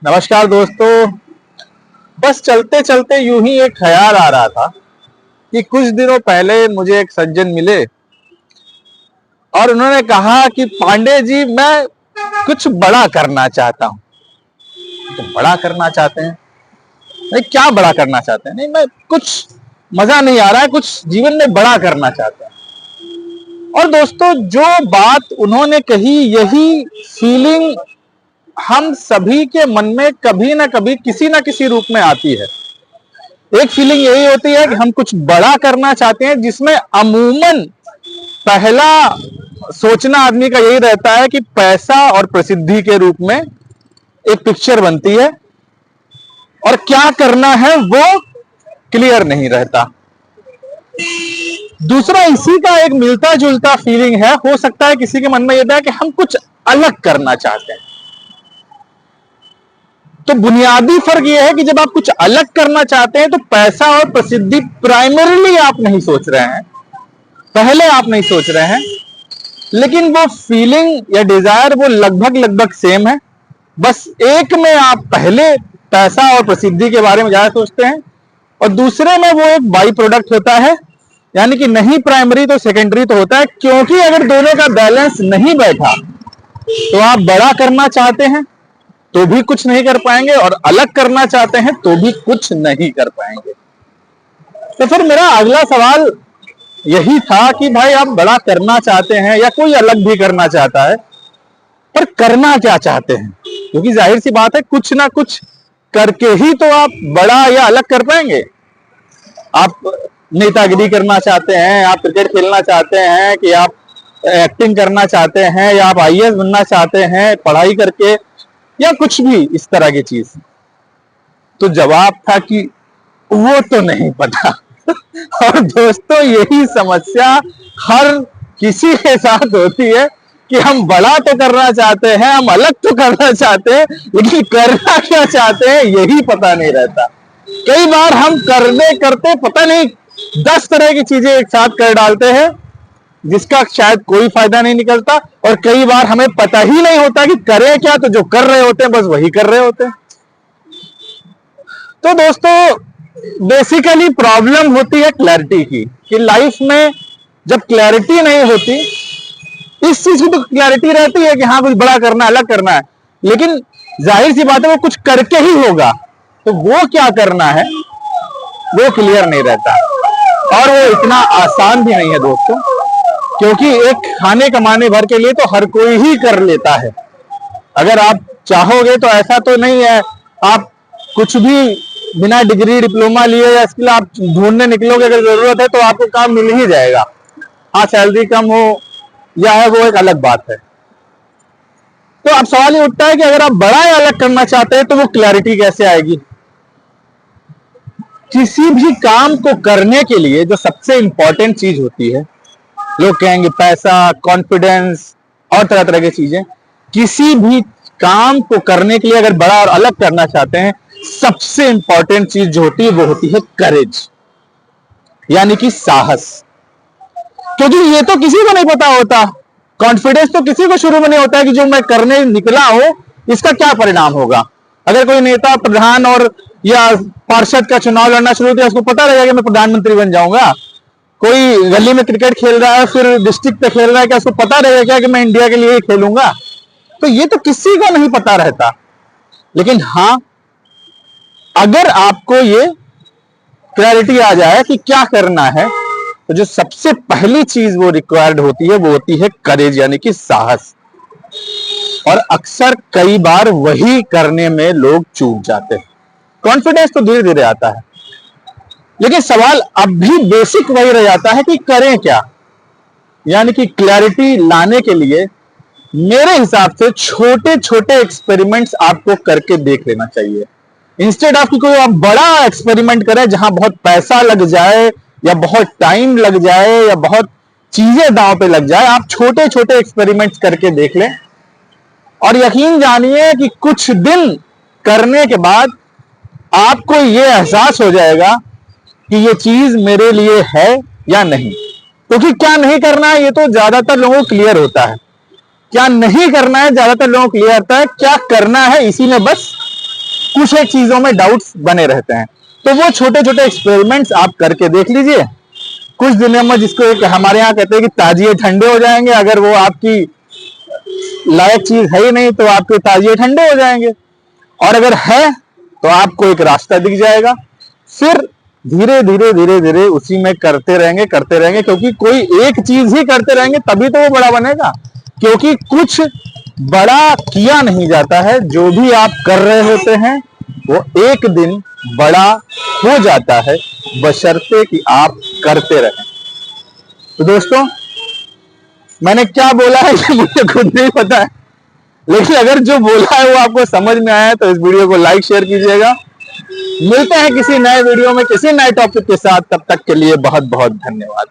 नमस्कार दोस्तों। बस चलते चलते यूं ही एक ख्याल आ रहा था कि कुछ दिनों पहले मुझे एक सज्जन मिले और उन्होंने कहा कि पांडे जी, मैं कुछ बड़ा करना चाहता हूं। तो बड़ा करना चाहते हैं? नहीं, क्या बड़ा करना चाहते हैं? नहीं, मैं कुछ मजा नहीं आ रहा है, कुछ जीवन में बड़ा करना चाहते हैं। और दोस्तों, जो बात उन्होंने कही, यही फीलिंग हम सभी के मन में कभी ना कभी किसी ना किसी रूप में आती है। एक फीलिंग यही होती है कि हम कुछ बड़ा करना चाहते हैं, जिसमें अमूमन पहला सोचना आदमी का यही रहता है कि पैसा और प्रसिद्धि के रूप में एक पिक्चर बनती है और क्या करना है वो क्लियर नहीं रहता। दूसरा इसी का एक मिलता जुलता फीलिंग है, हो सकता है किसी के मन में यह था कि हम कुछ अलग करना चाहते हैं। तो बुनियादी फर्क यह है कि जब आप कुछ अलग करना चाहते हैं तो पैसा और प्रसिद्धि प्राइमरीली आप नहीं सोच रहे हैं, पहले आप नहीं सोच रहे हैं, लेकिन वो फीलिंग या डिजायर वो लगभग लगभग सेम है। बस एक में आप पहले पैसा और प्रसिद्धि के बारे में ज्यादा सोचते हैं और दूसरे में वो एक बाई प्रोडक्ट होता है, यानी कि नहीं प्राइमरी तो सेकेंडरी तो होता है। क्योंकि अगर दोनों का बैलेंस नहीं बैठा तो आप बड़ा करना चाहते हैं तो भी कुछ नहीं कर पाएंगे और अलग करना चाहते हैं तो भी कुछ नहीं कर पाएंगे। तो फिर मेरा अगला सवाल यही था कि भाई, आप बड़ा करना चाहते हैं या कोई अलग भी करना चाहता है, पर करना क्या चाहते हैं? क्योंकि जाहिर सी बात है, कुछ ना कुछ करके ही तो आप बड़ा या अलग कर पाएंगे। आप नेतागिरी करना चाहते हैं, आप क्रिकेट खेलना चाहते हैं, कि आप एक्टिंग करना चाहते हैं, या आप आईएएस बनना चाहते हैं पढ़ाई करके, या कुछ भी इस तरह की चीज। तो जवाब था कि वो तो नहीं पता। और दोस्तों, यही समस्या हर किसी के साथ होती है कि हम बड़ा तो करना चाहते हैं, हम अलग तो करना चाहते हैं, लेकिन करना क्या चाहते हैं यही पता नहीं रहता। कई बार हम करने करते पता नहीं 10 तरह की चीजें एक साथ कर डालते हैं, जिसका शायद कोई फायदा नहीं निकलता, और कई बार हमें पता ही नहीं होता कि करें क्या, तो जो कर रहे होते हैं बस वही कर रहे होते हैं। तो दोस्तों, बेसिकली प्रॉब्लम होती है क्लैरिटी की, कि लाइफ में जब क्लैरिटी नहीं होती, इस चीज की तो क्लैरिटी रहती है कि हाँ कुछ बड़ा करना है, अलग करना है, लेकिन जाहिर सी बात है वो कुछ करके ही होगा, तो वो क्या करना है वो क्लियर नहीं रहता। और वो इतना आसान भी नहीं है दोस्तों, क्योंकि एक खाने कमाने भर के लिए तो हर कोई ही कर लेता है। अगर आप चाहोगे तो ऐसा तो नहीं है आप कुछ भी बिना डिग्री डिप्लोमा लिए या स्किल आप ढूंढने निकलोगे, अगर जरूरत है तो आपको काम मिल ही जाएगा। हाँ, सैलरी कम हो या है वो एक अलग बात है। तो अब सवाल ये उठता है कि अगर आप बड़ा या अलग करना चाहते हैं तो वो क्लैरिटी कैसे आएगी? किसी भी काम को करने के लिए जो सबसे इंपॉर्टेंट चीज होती है, लोग कहेंगे पैसा, कॉन्फिडेंस और तरह तरह की चीजें, किसी भी काम को करने के लिए अगर बड़ा और अलग करना चाहते हैं, सबसे इंपॉर्टेंट चीज जो होती है वो होती है करेज, यानी कि साहस। क्योंकि ये तो किसी को नहीं पता होता, कॉन्फिडेंस तो किसी को शुरू में नहीं होता है कि जो मैं करने निकला हूं इसका क्या परिणाम होगा। अगर कोई नेता, प्रधान और या पार्षद का चुनाव लड़ना शुरू किया, उसको पता रहेगा कि मैं प्रधानमंत्री बन जाऊंगा। कोई गली में क्रिकेट खेल रहा है, फिर डिस्ट्रिक्ट पे खेल रहा है, क्या उसको पता रहेगा क्या कि मैं इंडिया के लिए ही खेलूंगा? तो ये तो किसी को नहीं पता रहता। लेकिन हाँ, अगर आपको ये क्लैरिटी आ जाए कि क्या करना है, तो जो सबसे पहली चीज वो रिक्वायर्ड होती है वो होती है करेज, यानी कि साहस। और अक्सर कई बार वही करने में लोग चूक जाते हैं। कॉन्फिडेंस तो धीरे धीरे आता है, लेकिन सवाल अब भी बेसिक वही रह जाता है कि करें क्या। यानी कि क्लैरिटी लाने के लिए मेरे हिसाब से छोटे छोटे एक्सपेरिमेंट्स आपको करके देख लेना चाहिए। इंस्टेड ऑफ कि कोई आप बड़ा एक्सपेरिमेंट करें जहां बहुत पैसा लग जाए या बहुत टाइम लग जाए या बहुत चीजें दांव पे लग जाए, आप छोटे छोटे एक्सपेरिमेंट्स करके देख लें और यकीन जानिए कि कुछ दिन करने के बाद आपको यह एहसास हो जाएगा कि ये चीज मेरे लिए है या नहीं। क्योंकि क्या नहीं करना है ये तो ज्यादातर लोगों को क्लियर होता है, क्या नहीं करना है ज्यादातर लोगों को क्लियर होता है, क्या करना है इसी में बस कुछ एक चीजों में डाउट्स बने रहते हैं। तो वो छोटे छोटे एक्सपेरिमेंट्स आप करके देख लीजिए, कुछ दिनों में, जिसको एक हमारे यहाँ कहते हैं कि ताजिए ठंडे हो जाएंगे। अगर वो आपकी लायक चीज है ही नहीं तो आपके ताजिए ठंडे हो जाएंगे, और अगर है तो आपको एक रास्ता दिख जाएगा। फिर धीरे धीरे धीरे धीरे उसी में करते रहेंगे, क्योंकि कोई एक चीज ही करते रहेंगे तभी तो वो बड़ा बनेगा। क्योंकि कुछ बड़ा किया नहीं जाता है, जो भी आप कर रहे होते हैं वो एक दिन बड़ा हो जाता है, बशर्ते कि आप करते रहें। तो दोस्तों, मैंने क्या बोला है ये मुझे खुद नहीं पता है, लेकिन अगर जो बोला है वो आपको समझ में आया है तो इस वीडियो को लाइक शेयर कीजिएगा। मिलते हैं किसी नए वीडियो में किसी नए टॉपिक के साथ, तब तक के लिए बहुत बहुत धन्यवाद।